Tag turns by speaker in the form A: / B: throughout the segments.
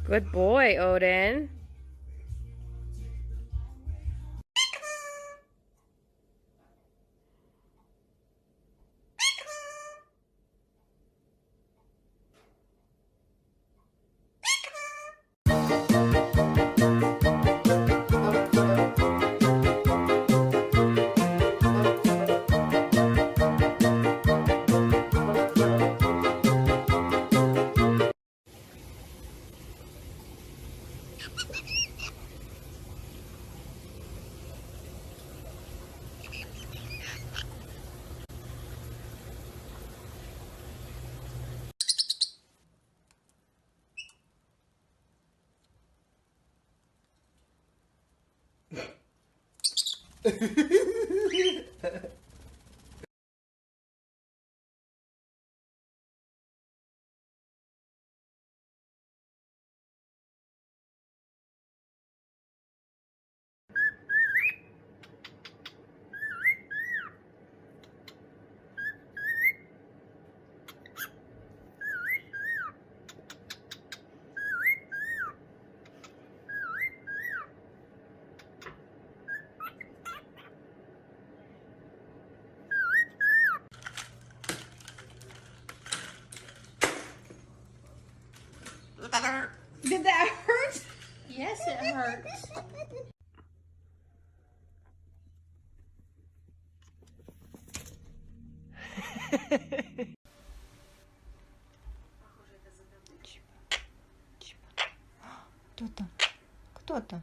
A: Good boy, Odin.
B: Did that hurt? Yes, it hurts. Кто там? Кто там?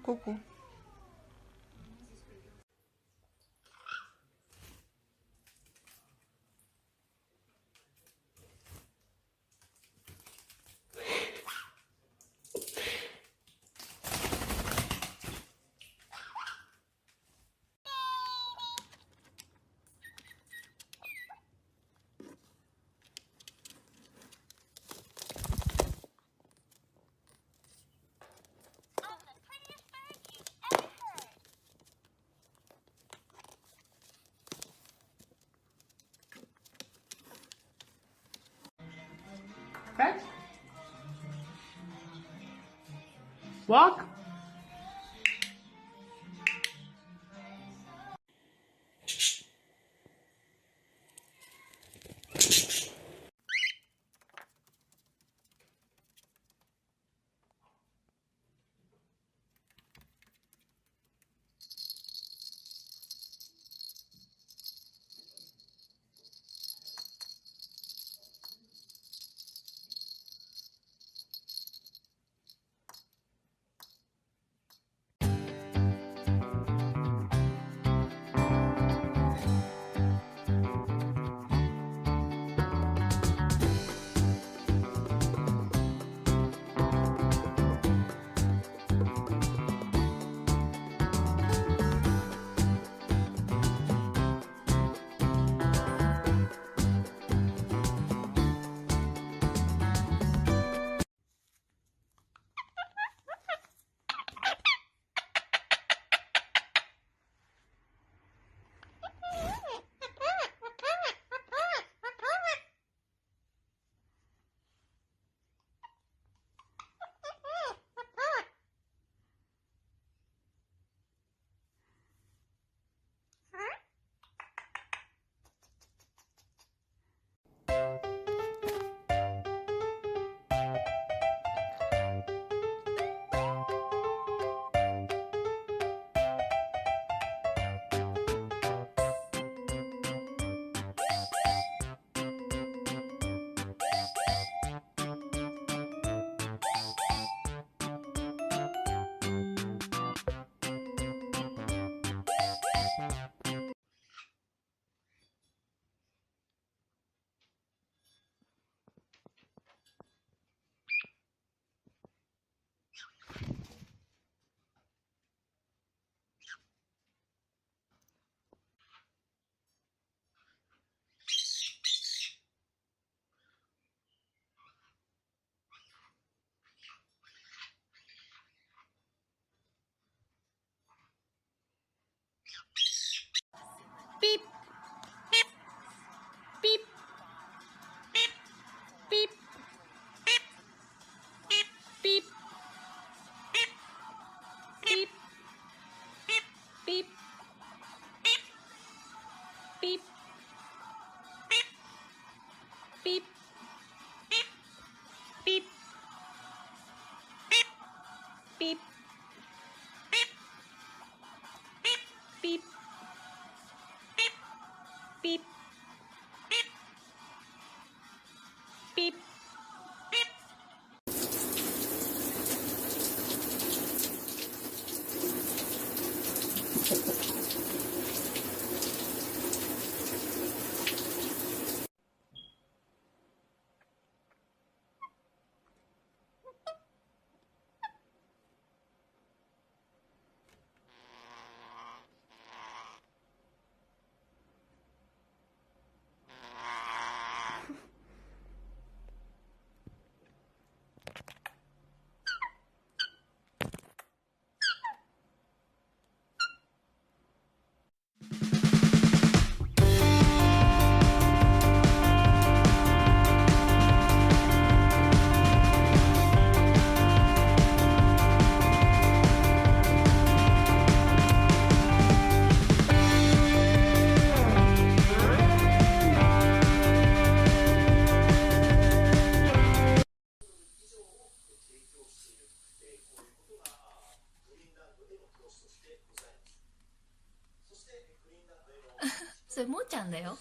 B: Ку-ку.
A: Fetch. Walk.
B: Beep. Beep. Beep. Beep. Beep. Beep. Beep. Beep. Beep.
C: それもーちゃんだよ。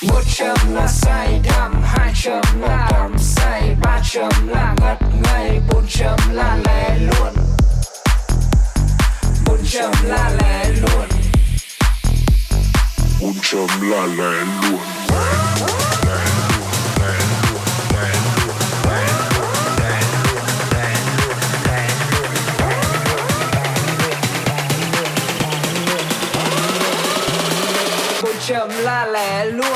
D: Một chấm là say đắm, hai chấm là đắm say, ba chấm là ngất ngây, bốn chấm là lẻ luôn. Bốn chấm là lẻ luôn. Bốn chấm là lẻ luôn. Bốn chấm là lẻ luôn.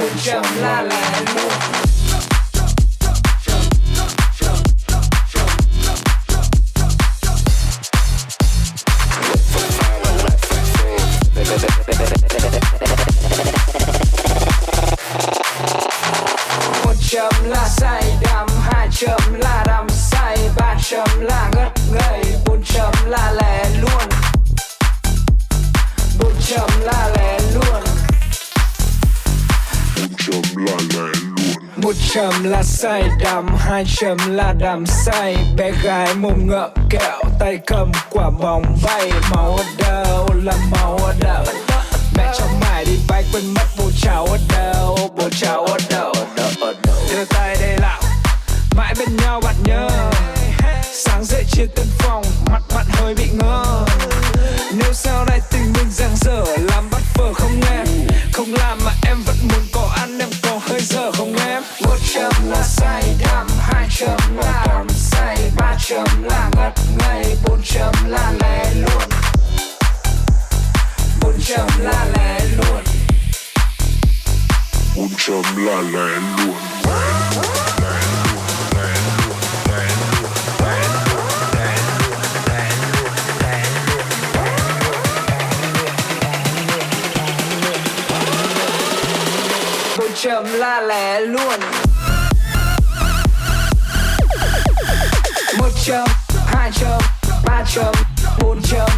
D: Bốn chấm là lẻ luôn. Một chấm là say đắm, hai chấm là đắm say, ba chấm là ngất ngây, bốn chấm là lẻ luôn. Bốn chấm là lẻ luôn. Bốn chấm là lẻ luôn. Một chấm là say đắm, hai chấm là đắm say, bé gái mồm ngậm kẹo, tay cầm quả bóng bay. Máu ở đâu là máu ở đâu? Mẹ cho mày đi bay quên mất bố cháu ở đâu? Bố cháu ở đâu? Đưa tay đây nào, mãi bên nhau bạn nhớ. Sáng dậy chia tân phòng, mặt bạn hơi bị ngơ. Nếu sau này tình mình giang dở, làm bắt phở không em? Không làm mà em vẫn muốn có ăn, em có hơi giờ không em? Một chấm là say đắm, hai chấm ba lẻ luôn. 1 chấm 2 chấm 3 chấm 4 chấm